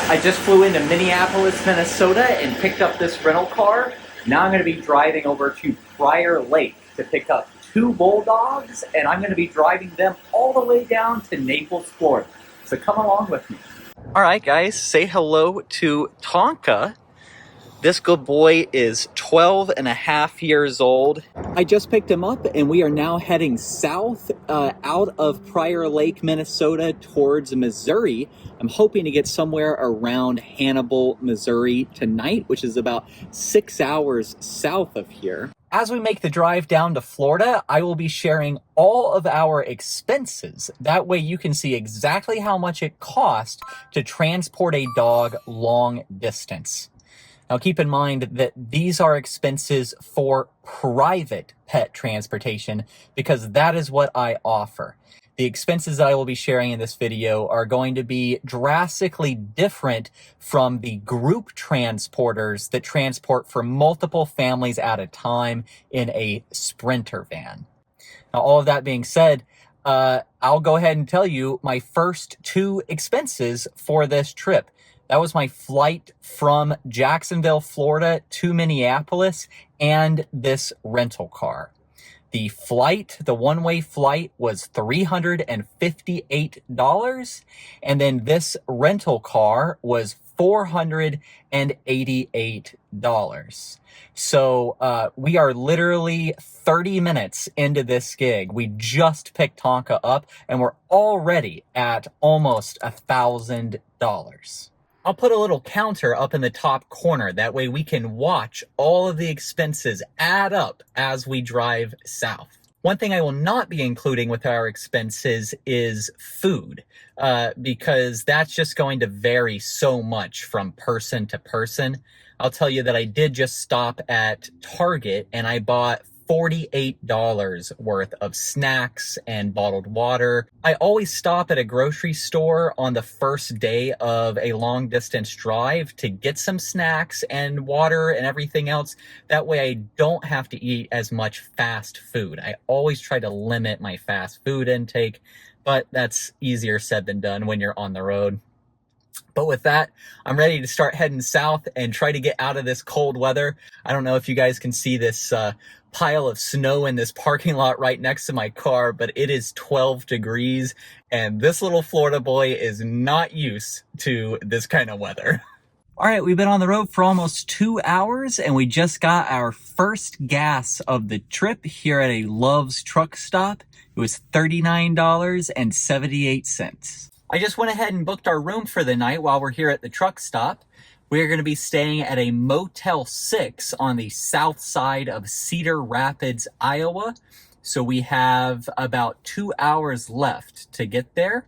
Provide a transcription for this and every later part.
I just flew into Minneapolis, Minnesota and picked up this rental car. Now I'm going to be driving over to Prior Lake to pick up 2 bulldogs, and I'm going to be driving them all the way down to Naples, Florida. So come along with me. All right, guys, say hello to Tonka. This good boy is 12 and a half years old. I just picked him up and we are now heading south out of Prior Lake, Minnesota towards Missouri. I'm hoping to get somewhere around Hannibal, Missouri tonight, which is about 6 hours south of here. As we make the drive down to Florida, I will be sharing all of our expenses. That way you can see exactly how much it costs to transport a dog long distance. Now, keep in mind that these are expenses for private pet transportation because that is what I offer. The expenses that I will be sharing in this video are going to be drastically different from the group transporters that transport for multiple families at a time in a Sprinter van. Now, all of that being said, I'll go ahead and tell you my first 2 expenses for this trip. That was my flight from Jacksonville, Florida to Minneapolis and this rental car. The flight, the one-way flight, was $358, and then this rental car was $488. So we are literally 30 minutes into this gig. We just picked Tonka up, and we're already at almost $1,000. I'll put a little counter up in the top corner. That way we can watch all of the expenses add up as we drive south. One thing I will not be including with our expenses is food, because that's just going to vary so much from person to person. I'll tell you that I did just stop at Target and I bought $48 worth of snacks and bottled water. I always stop at a grocery store on the first day of a long distance drive to get some snacks and water and everything else. That way I don't have to eat as much fast food. I always try to limit my fast food intake, but that's easier said than done when you're on the road. But with that, I'm ready to start heading south and try to get out of this cold weather. I don't know if you guys can see this pile of snow in this parking lot right next to my car, but it is 12 degrees, and this little Florida boy is not used to this kind of weather. All right, we've been on the road for almost 2 hours, and we just got our first gas of the trip here at a Love's truck stop. It was $39.78. I just went ahead and booked our room for the night while we're here at the truck stop. We're going to be staying at a Motel 6 on the south side of Cedar Rapids, Iowa. So we have about 2 hours left to get there.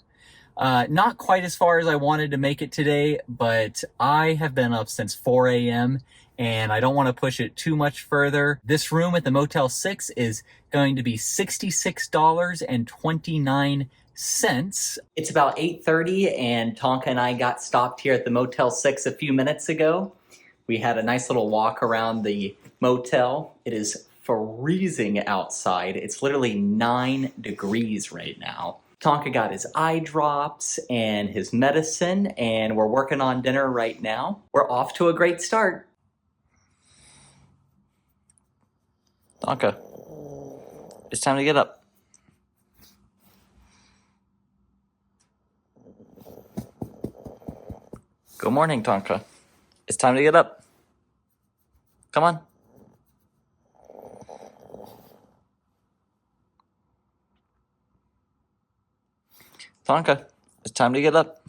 Not quite as far as I wanted to make it today, but I have been up since 4 a.m. and I don't want to push it too much further. This room at the Motel 6 is going to be $66.29. It's about 8:30 and Tonka and I got stopped here at the Motel 6 a few minutes ago. We had a nice little walk around the motel. It is freezing outside. It's literally 9 degrees right now. Tonka got his eye drops and his medicine, and we're working on dinner right now. We're off to a great start. Tonka, it's time to get up. Good morning, Tonka. It's time to get up. Come on. Tonka, it's time to get up.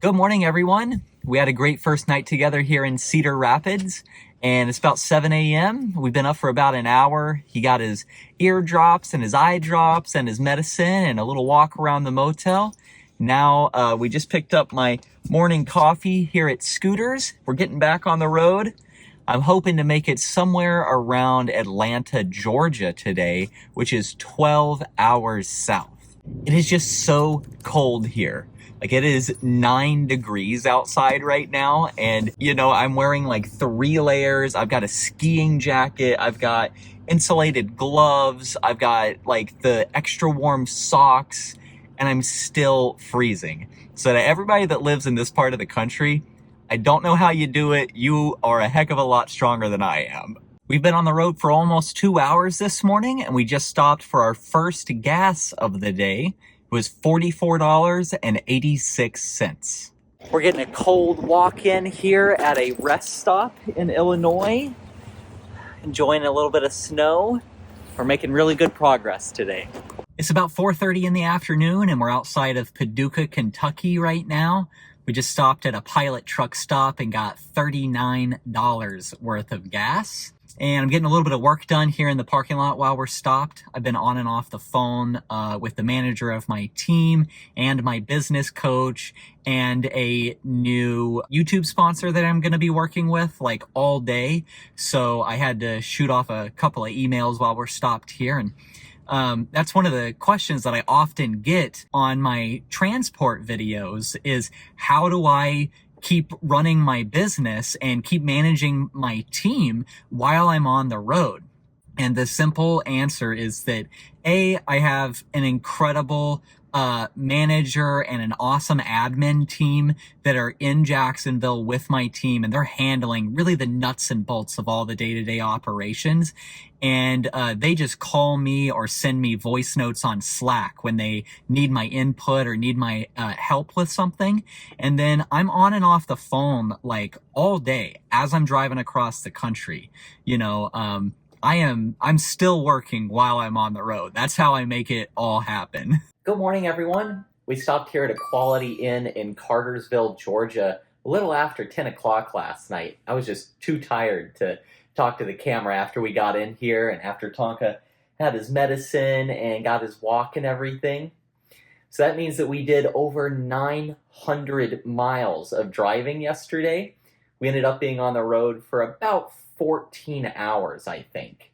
Good morning, everyone. We had a great first night together here in Cedar Rapids, and it's about 7 a.m. We've been up for about an hour. He got his ear drops and his eye drops and his medicine and a little walk around the motel. Now, we just picked up my morning coffee here at Scooters. We're getting back on the road. I'm hoping to make it somewhere around Atlanta, Georgia today, which is 12 hours south. It is just so cold here. Like, it is 9 degrees outside right now. And, you know, I'm wearing like 3 layers. I've got a skiing jacket. I've got insulated gloves. I've got like the extra warm socks. And I'm still freezing. So to everybody that lives in this part of the country, I don't know how you do it. You are a heck of a lot stronger than I am. We've been on the road for almost 2 hours this morning, and we just stopped for our first gas of the day. It was $44.86. We're getting a cold walk-in here at a rest stop in Illinois. Enjoying a little bit of snow. We're making really good progress today. It's about 4:30 in the afternoon, and we're outside of Paducah, Kentucky right now. We just stopped at a Pilot truck stop and got $39 worth of gas. And I'm getting a little bit of work done here in the parking lot while we're stopped. I've been on and off the phone with the manager of my team and my business coach and a new YouTube sponsor that I'm going to be working with like all day. So I had to shoot off a couple of emails while we're stopped here. And that's one of the questions that I often get on my transport videos is how do I keep running my business and keep managing my team while I'm on the road? And the simple answer is that I have an incredible manager and an awesome admin team that are in Jacksonville with my team, and they're handling really the nuts and bolts of all the day-to-day operations. And they just call me or send me voice notes on Slack when they need my input or need my help with something. And then I'm on and off the phone like all day as I'm driving across the country. You know, I'm still working while I'm on the road. That's how I make it all happen. Good morning, everyone. We stopped here at a Quality Inn in Cartersville, Georgia, a little after 10 o'clock last night. I was just too tired to talk to the camera after we got in here and after Tonka had his medicine and got his walk and everything. So that means that we did over 900 miles of driving yesterday. We ended up being on the road for about 14 hours, I think.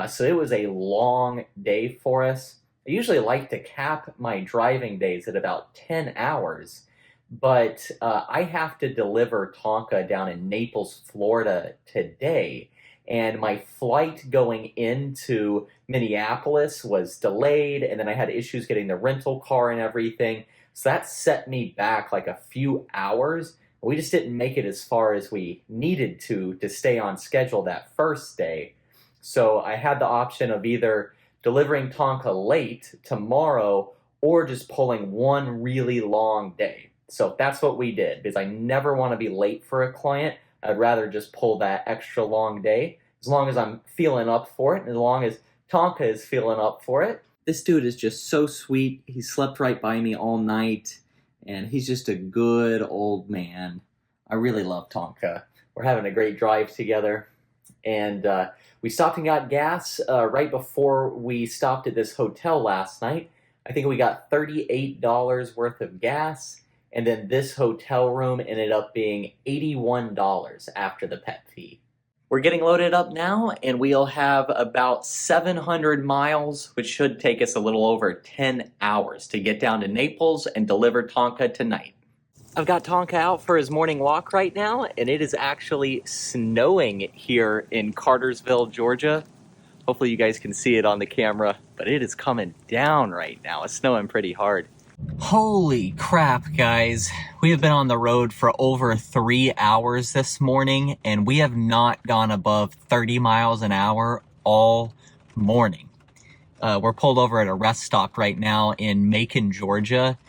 So it was a long day for us. I usually like to cap my driving days at about 10 hours, but I have to deliver Tonka down in Naples, Florida today, and my flight going into Minneapolis was delayed, and then I had issues getting the rental car and everything, so that set me back like a few hours. We just didn't make it as far as we needed to stay on schedule that first day, so I had the option of either delivering Tonka late tomorrow or just pulling one really long day. So that's what we did, because I never want to be late for a client. I'd rather just pull that extra long day as long as I'm feeling up for it and as long as Tonka is feeling up for it. This dude is just so sweet. He slept right by me all night and he's just a good old man. I really love Tonka. We're having a great drive together. And we stopped and got gas right before we stopped at this hotel last night. I think we got $38 worth of gas, and then this hotel room ended up being $81 after the pet fee. We're getting loaded up now, and we'll have about 700 miles, which should take us a little over 10 hours to get down to Naples and deliver Tonka tonight. I've got Tonka out for his morning walk right now, and it is actually snowing here in Cartersville, Georgia. Hopefully you guys can see it on the camera, but it is coming down right now. It's snowing pretty hard. Holy crap, guys. We have been on the road for over 3 hours this morning, and we have not gone above 30 miles an hour all morning. We're pulled over at a rest stop right now in Macon, Georgia.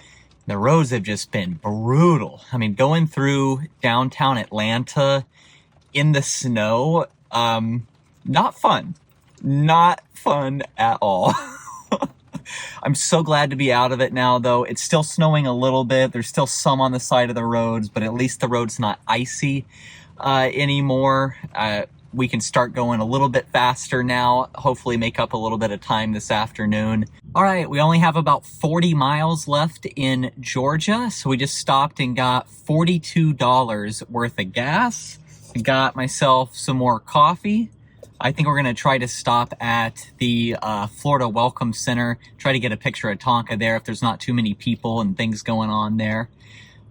The roads have just been brutal. I mean, going through downtown Atlanta in the snow, not fun. Not fun at all. I'm so glad to be out of it now, though. It's still snowing a little bit. There's still some on the side of the roads, but at least the road's not icy anymore. We can start going a little bit faster now, hopefully make up a little bit of time this afternoon. All right, we only have about 40 miles left in Georgia, so we just stopped and got $42 worth of gas. I got myself some more coffee. I think we're going to try to stop at the Florida Welcome Center, try to get a picture of Tonka there if there's not too many people and things going on there.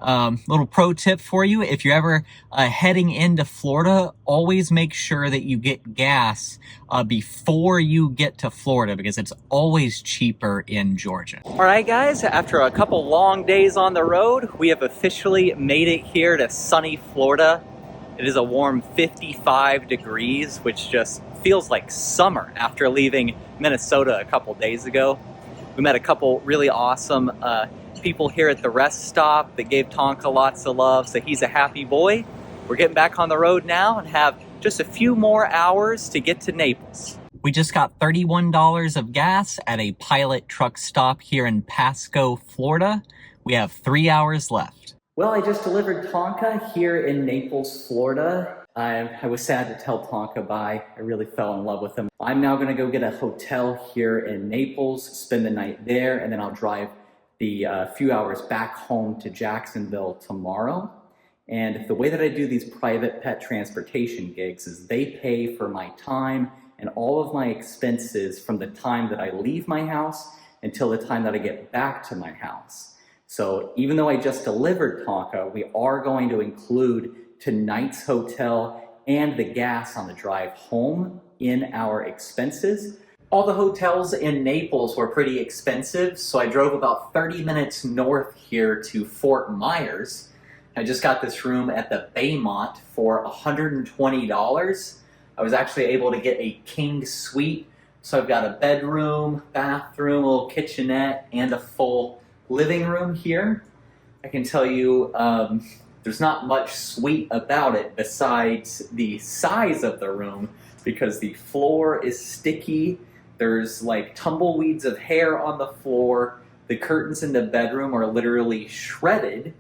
Little pro tip for you, if you're ever heading into Florida, always make sure that you get gas before you get to Florida, because it's always cheaper in Georgia. All right, guys, after a couple long days on the road, we have officially made it here to sunny Florida. It is a warm 55 degrees, which just feels like summer after leaving Minnesota a couple days ago. We met a couple really awesome people here at the rest stop that gave Tonka lots of love, so he's a happy boy. We're getting back on the road now and have just a few more hours to get to Naples. We just got $31 of gas at a Pilot truck stop here in Pasco, Florida. We have 3 hours left. Well, I just delivered Tonka here in Naples, Florida. I was sad to tell Tonka bye. I really fell in love with him. I'm now gonna go get a hotel here in Naples, spend the night there, and then I'll drive the few hours back home to Jacksonville tomorrow. And the way that I do these private pet transportation gigs is they pay for my time and all of my expenses from the time that I leave my house until the time that I get back to my house. So even though I just delivered Tonka, we are going to include tonight's hotel and the gas on the drive home in our expenses. All the hotels in Naples were pretty expensive, so I drove about 30 minutes north here to Fort Myers. I just got this room at the Baymont for $120. I was actually able to get a king suite, so I've got a bedroom, bathroom, a little kitchenette, and a full living room here. I can tell you there's not much sweet about it besides the size of the room, because the floor is sticky. There's like tumbleweeds of hair on the floor. The curtains in the bedroom are literally shredded,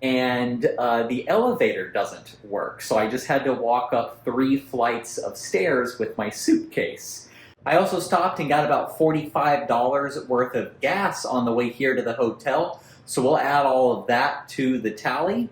and the elevator doesn't work. So I just had to walk up 3 flights of stairs with my suitcase. I also stopped and got about $45 worth of gas on the way here to the hotel. So we'll add all of that to the tally.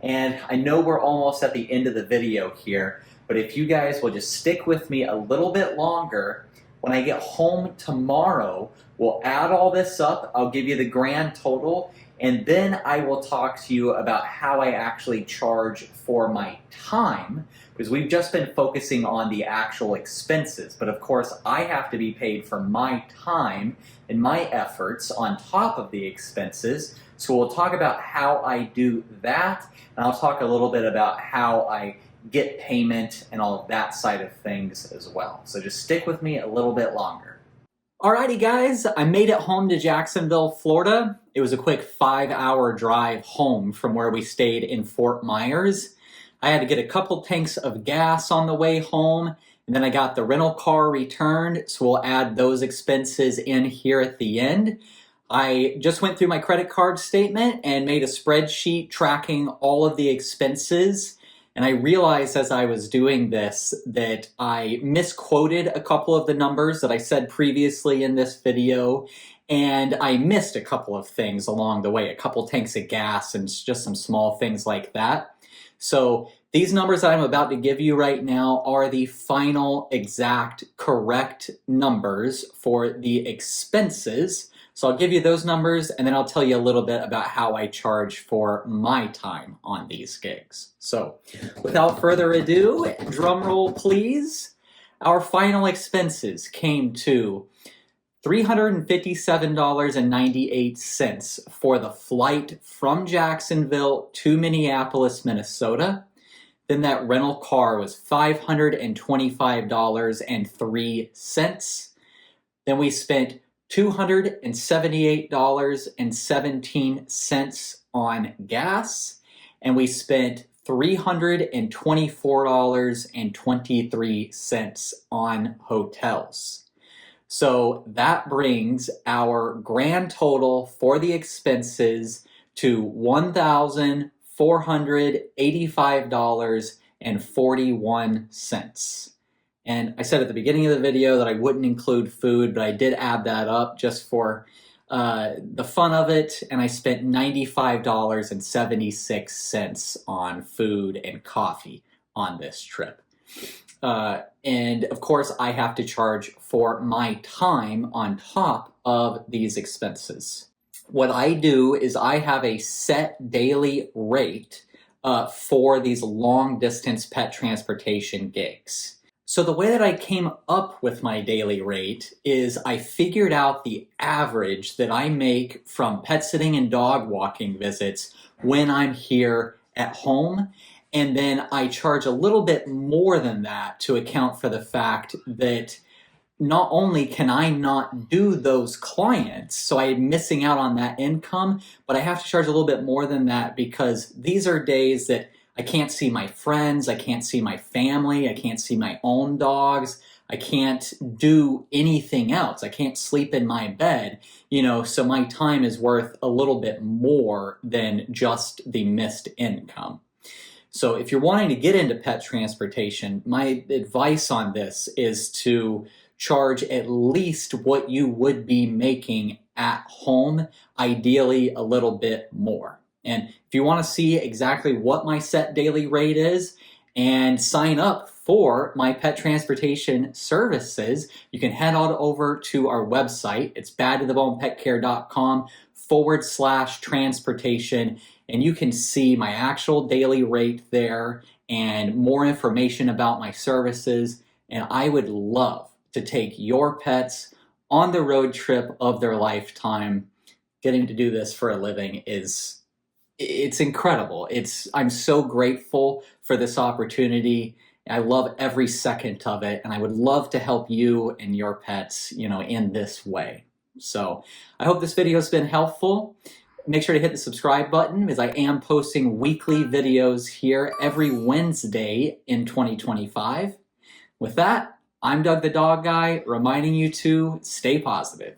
And I know we're almost at the end of the video here, but if you guys will just stick with me a little bit longer, when I get home tomorrow, we'll add all this up. I'll give you the grand total, and then I will talk to you about how I actually charge for my time, because we've just been focusing on the actual expenses. But of course, I have to be paid for my time and my efforts on top of the expenses. So we'll talk about how I do that, and I'll talk a little bit about how I get payment and all of that side of things as well. So just stick with me a little bit longer. Alrighty guys, I made it home to Jacksonville, Florida. It was a quick 5-hour drive home from where we stayed in Fort Myers. I had to get a couple tanks of gas on the way home, and then I got the rental car returned, so we'll add those expenses in here at the end. I just went through my credit card statement and made a spreadsheet tracking all of the expenses. And I realized as I was doing this that I misquoted a couple of the numbers that I said previously in this video. And I missed a couple of things along the way, a couple tanks of gas and just some small things like that. So these numbers that I'm about to give you right now are the final exact correct numbers for the expenses. So I'll give you those numbers, and then I'll tell you a little bit about how I charge for my time on these gigs. So without further ado, drum roll please. Our final expenses came to $357.98 for the flight from Jacksonville to Minneapolis, Minnesota. Then that rental car was $525.03. Then we spent $278.17 on gas, and we spent $324.23 on hotels. So that brings our grand total for the expenses to $1,485.41. And I said at the beginning of the video that I wouldn't include food, but I did add that up just for the fun of it. And I spent $95.76 on food and coffee on this trip. And of course, I have to charge for my time on top of these expenses. what I do is I have a set daily rate for these long distance pet transportation gigs. So the way that I came up with my daily rate is I figured out the average that I make from pet sitting and dog walking visits when I'm here at home. And then I charge a little bit more than that to account for the fact that not only can I not do those clients, so I'm missing out on that income, but I have to charge a little bit more than that because these are days that I can't see my friends, I can't see my family, I can't see my own dogs, I can't do anything else. I can't sleep in my bed, so my time is worth a little bit more than just the missed income. So if you're wanting to get into pet transportation, my advice on this is to charge at least what you would be making at home, ideally a little bit more. And if you want to see exactly what my set daily rate is and sign up for my pet transportation services, you can head on over to our website. It's badtothebonepetcare.com/transportation, and you can see my actual daily rate there and more information about my services. And I would love to take your pets on the road trip of their lifetime. Getting to do this for a living it's incredible. I'm so grateful for this opportunity. I love every second of it, and I would love to help you and your pets, in this way. So I hope this video has been helpful. Make sure to hit the subscribe button because I am posting weekly videos here every Wednesday in 2025. With that, I'm Doug the Dog Guy, reminding you to stay positive.